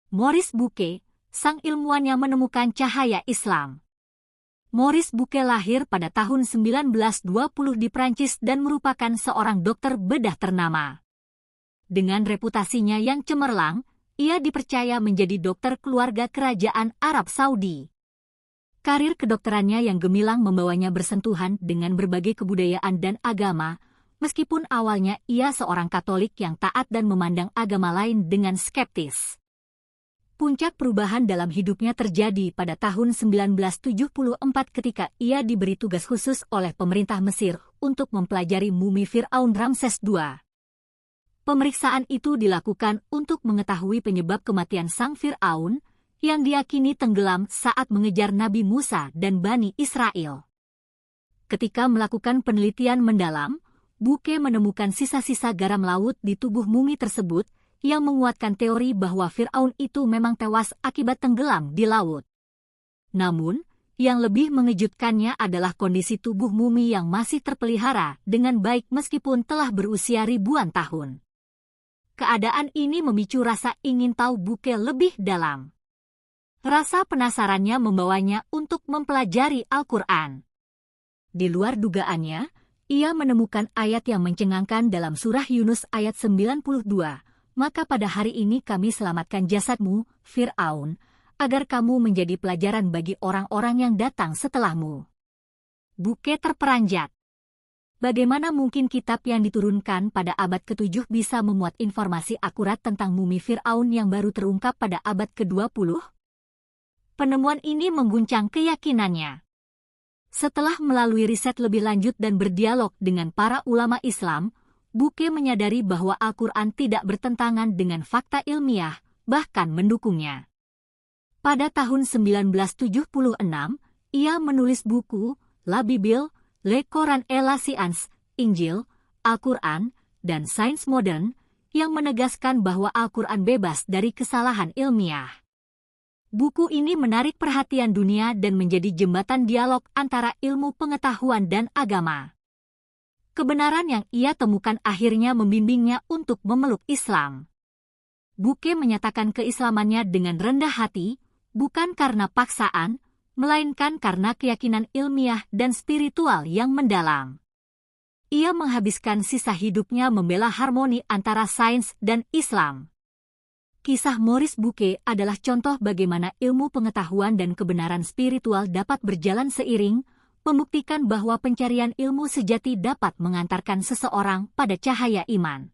Maurice Bucaille, sang ilmuwan yang menemukan cahaya Islam. Maurice Bucaille lahir pada tahun 1920 di Prancis dan merupakan seorang dokter bedah ternama. Dengan reputasinya yang cemerlang, ia dipercaya menjadi dokter keluarga kerajaan Arab Saudi. Karir kedokterannya yang gemilang membawanya bersentuhan dengan berbagai kebudayaan dan agama, meskipun awalnya ia seorang Katolik yang taat dan memandang agama lain dengan skeptis. Puncak perubahan dalam hidupnya terjadi pada tahun 1974 ketika ia diberi tugas khusus oleh pemerintah Mesir untuk mempelajari mumi Fir'aun Ramses II. Pemeriksaan itu dilakukan untuk mengetahui penyebab kematian sang Fir'aun yang diyakini tenggelam saat mengejar Nabi Musa dan Bani Israel. Ketika melakukan penelitian mendalam, Bucaille menemukan sisa-sisa garam laut di tubuh mumi tersebut yang menguatkan teori bahwa Fir'aun itu memang tewas akibat tenggelam di laut. Namun, yang lebih mengejutkannya adalah kondisi tubuh mumi yang masih terpelihara dengan baik meskipun telah berusia ribuan tahun. Keadaan ini memicu rasa ingin tahu Bucaille lebih dalam. Rasa penasarannya membawanya untuk mempelajari Al-Quran. Di luar dugaannya, ia menemukan ayat yang mencengangkan dalam surah Yunus ayat 92. Maka pada hari ini kami selamatkan jasadmu, Fir'aun, agar kamu menjadi pelajaran bagi orang-orang yang datang setelahmu. Bucaille terperanjat. Bagaimana mungkin kitab yang diturunkan pada abad ke-7 bisa memuat informasi akurat tentang mumi Fir'aun yang baru terungkap pada abad ke-20? Penemuan ini mengguncang keyakinannya. Setelah melalui riset lebih lanjut dan berdialog dengan para ulama Islam, Bucaille menyadari bahwa Al-Quran tidak bertentangan dengan fakta ilmiah, bahkan mendukungnya. Pada tahun 1976, ia menulis buku La Bible, Le Coran et la Science, Injil, Al-Quran, dan Sains Modern, yang menegaskan bahwa Al-Quran bebas dari kesalahan ilmiah. Buku ini menarik perhatian dunia dan menjadi jembatan dialog antara ilmu pengetahuan dan agama. Kebenaran yang ia temukan akhirnya membimbingnya untuk memeluk Islam. Bucaille menyatakan keislamannya dengan rendah hati, bukan karena paksaan, melainkan karena keyakinan ilmiah dan spiritual yang mendalam. Ia menghabiskan sisa hidupnya membela harmoni antara sains dan Islam. Kisah Maurice Bucaille adalah contoh bagaimana ilmu pengetahuan dan kebenaran spiritual dapat berjalan seiring, membuktikan bahwa pencarian ilmu sejati dapat mengantarkan seseorang pada cahaya iman.